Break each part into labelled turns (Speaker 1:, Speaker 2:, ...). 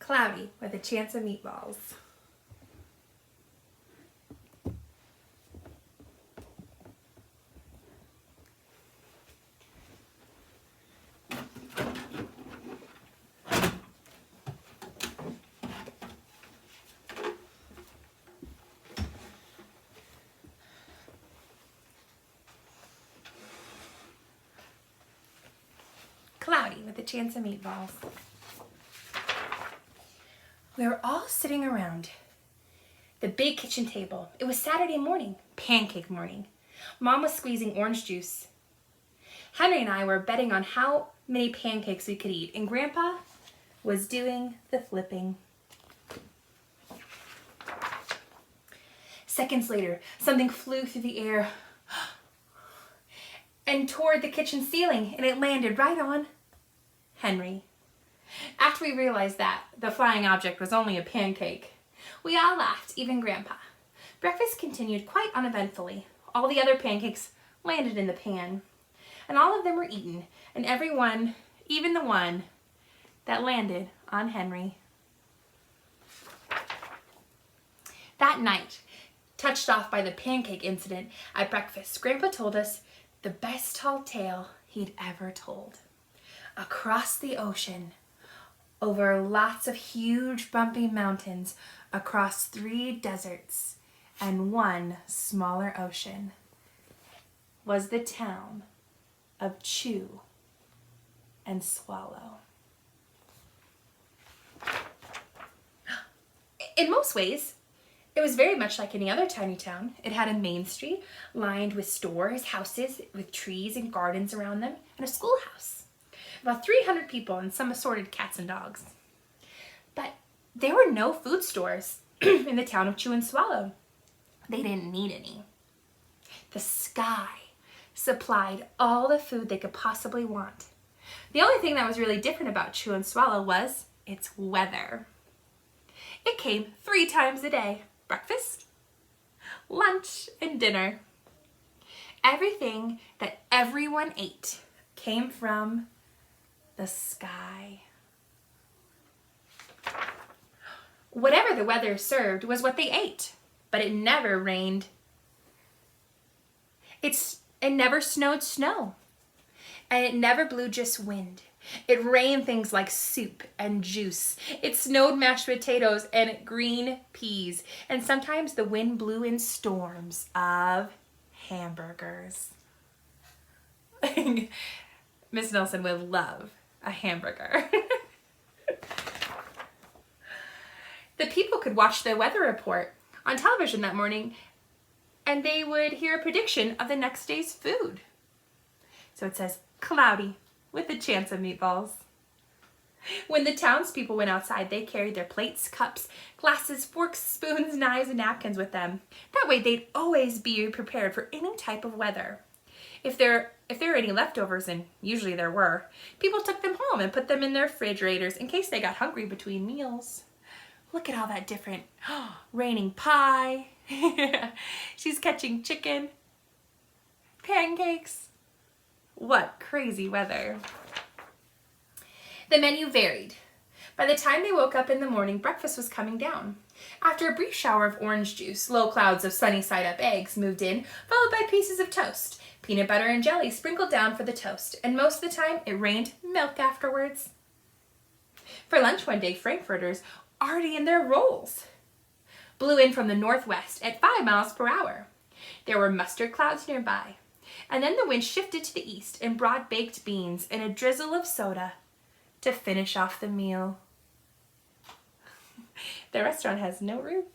Speaker 1: Cloudy with a chance of meatballs. Cloudy with a chance of meatballs. We were all sitting around the big kitchen table. It was Saturday morning, pancake morning. Mom was squeezing orange juice. Henry and I were betting on how many pancakes we could eat, and Grandpa was doing the flipping. Seconds later, something flew through the air and toward the kitchen ceiling, and it landed right on Henry. After we realized that the flying object was only a pancake, we all laughed, even Grandpa. Breakfast continued quite uneventfully. All the other pancakes landed in the pan, and all of them were eaten, and every one, even the one that landed on Henry. That night, touched off by the pancake incident at breakfast, Grandpa told us the best tall tale he'd ever told. Across the ocean, over lots of huge bumpy mountains, across 3 deserts and 1 smaller ocean, was the town of Chew and Swallow. In most ways, it was very much like any other tiny town. It had a main street lined with stores, houses with trees and gardens around them, and a schoolhouse. About 300 people and some assorted cats and dogs. But there were no food stores in the town of Chew and Swallow. They didn't need any. The sky supplied all the food they could possibly want. The only thing that was really different about Chew and Swallow was its weather. It came 3 times a day: breakfast, lunch, and dinner. Everything that everyone ate came from the sky. Whatever the weather served was what they ate, but it never rained. It never snowed snow, and it never blew just wind. It rained things like soup and juice. It snowed mashed potatoes and green peas, and sometimes the wind blew in storms of hamburgers. Miss Nelson would love a hamburger. The people could watch the weather report on television that morning, and they would hear a prediction of the next day's food. So it says, cloudy with a chance of meatballs. When the townspeople went outside, they carried their plates, cups, glasses, forks, spoons, knives, and napkins with them. That way they'd always be prepared for any type of weather. If there were any leftovers, and usually there were, people took them home and put them in their refrigerators in case they got hungry between meals. Look at all that different, raining pie. She's catching chicken. Pancakes. What crazy weather. The menu varied. By the time they woke up in the morning, breakfast was coming down. After a brief shower of orange juice, low clouds of sunny side-up eggs moved in, followed by pieces of toast. Peanut butter and jelly sprinkled down for the toast, and most of the time it rained milk afterwards. For lunch one day, frankfurters, already in their rolls, blew in from the northwest at 5 miles per hour. There were mustard clouds nearby, and then the wind shifted to the east and brought baked beans and a drizzle of soda to finish off the meal. The restaurant has no roof.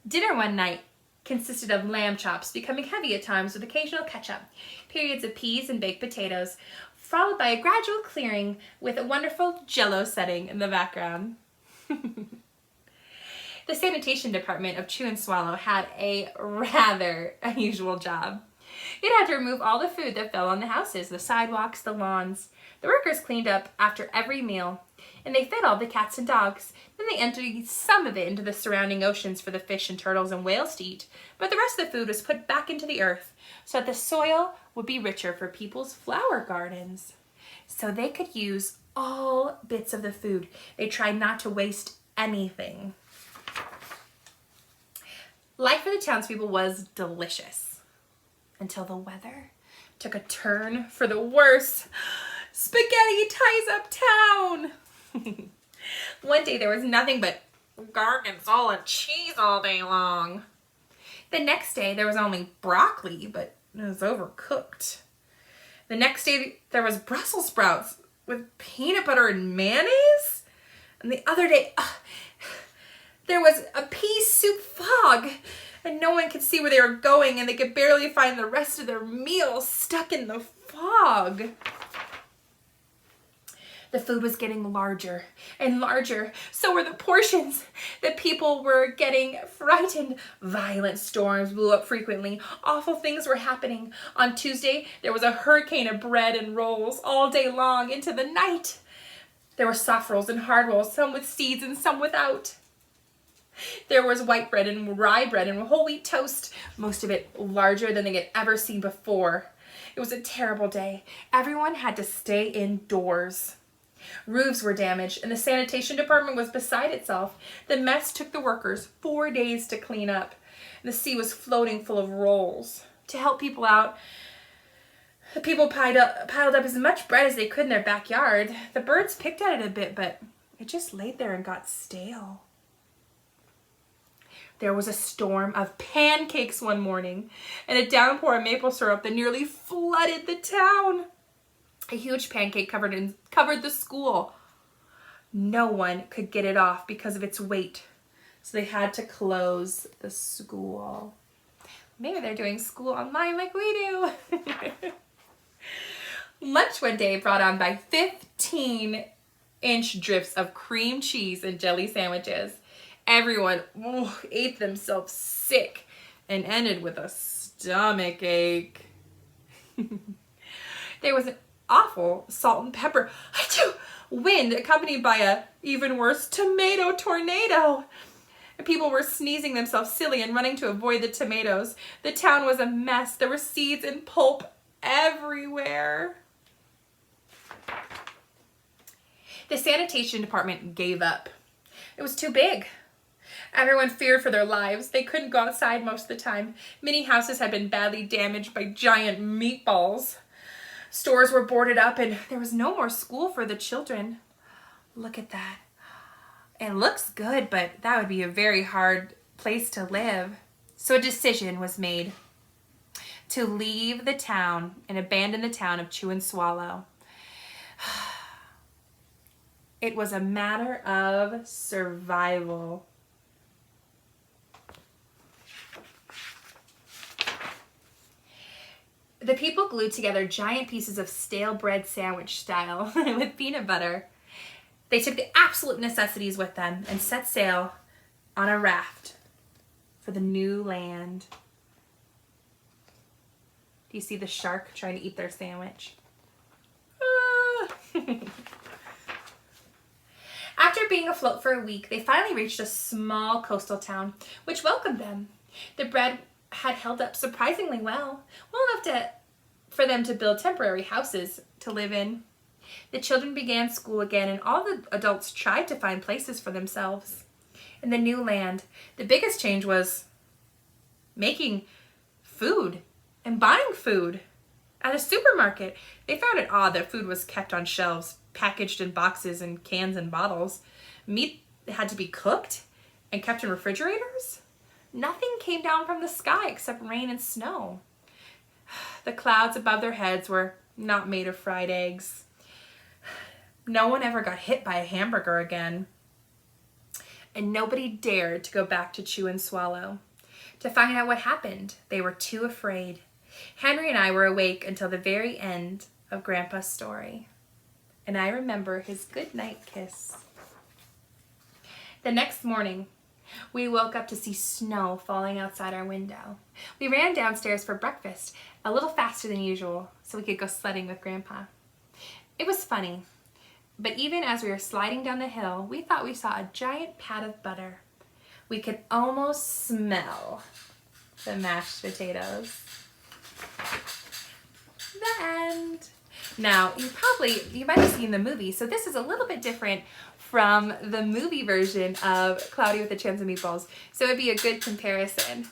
Speaker 1: Dinner one night consisted of lamb chops, becoming heavy at times with occasional ketchup, periods of peas and baked potatoes, followed by a gradual clearing with a wonderful Jell-O setting in the background. The sanitation department of Chew and Swallow had a rather unusual job. It had to remove all the food that fell on the houses, the sidewalks, the lawns. The workers cleaned up after every meal, and they fed all the cats and dogs. Then they emptied some of it into the surrounding oceans for the fish and turtles and whales to eat, but the rest of the food was put back into the earth so that the soil would be richer for people's flower gardens, so they could use all bits of the food. They tried not to waste anything. Life for the townspeople was delicious until the weather took a turn for the worse. Spaghetti ties up town. One day there was nothing but gorgonzola cheese all day long. The next day there was only broccoli, but it was overcooked. The next day there was Brussels sprouts with peanut butter and mayonnaise. And the other day there was a pea soup fog, and no one could see where they were going, and they could barely find the rest of their meal stuck in the fog. The food was getting larger and larger. So were the portions. The people were getting frightened. Violent storms blew up frequently. Awful things were happening. On Tuesday, there was a hurricane of bread and rolls all day long into the night. There were soft rolls and hard rolls, some with seeds and some without. There was white bread and rye bread and whole wheat toast, most of it larger than they had ever seen before. It was a terrible day. Everyone had to stay indoors. Roofs were damaged, and the sanitation department was beside itself. The mess took the workers 4 days to clean up. The sea was floating full of rolls. To help people out, the people piled up as much bread as they could in their backyard. The birds picked at it a bit, but it just laid there and got stale. There was a storm of pancakes one morning, and a downpour of maple syrup that nearly flooded the town. A huge pancake covered the school. No one could get it off because of its weight, so they had to close the school. Maybe they're doing school online like we do. Lunch one day brought on by 15-inch drifts of cream cheese and jelly sandwiches. Everyone ate themselves sick and ended with a stomach ache. There was an awful salt and pepper wind accompanied by a even worse tomato tornado. People were sneezing themselves silly and running to avoid the tomatoes. The town was a mess. There were seeds and pulp everywhere. The sanitation department gave up. It was too big. Everyone feared for their lives. They couldn't go outside most of the time. Many houses had been badly damaged by giant meatballs. Stores were boarded up, and there was no more school for the children. Look at that. It looks good, but that would be a very hard place to live. So a decision was made to leave the town and abandon the town of Chew and Swallow. It was a matter of survival. The people glued together giant pieces of stale bread sandwich style with peanut butter. They took the absolute necessities with them and set sail on a raft for the new land. Do you see the shark trying to eat their sandwich? After being afloat for a week, they finally reached a small coastal town, which welcomed them. The bread had held up surprisingly well enough for them to build temporary houses to live in. The children began school again, and all the adults tried to find places for themselves. In the new land, the biggest change was making food and buying food. At a supermarket, they found it odd that food was kept on shelves, packaged in boxes and cans and bottles. Meat had to be cooked and kept in refrigerators. Nothing came down from the sky except rain and snow. The clouds above their heads were not made of fried eggs. No one ever got hit by a hamburger again. And nobody dared to go back to Chew and Swallow. To find out what happened, they were too afraid. Henry and I were awake until the very end of Grandpa's story. And I remember his goodnight kiss. The next morning, we woke up to see snow falling outside our window. We ran downstairs for breakfast, a little faster than usual, so we could go sledding with Grandpa. It was funny, but even as we were sliding down the hill, we thought we saw a giant pat of butter. We could almost smell the mashed potatoes. The end. Now, you might have seen the movie, so this is a little bit different from the movie version of Cloudy with a Chance of Meatballs, so it'd be a good comparison.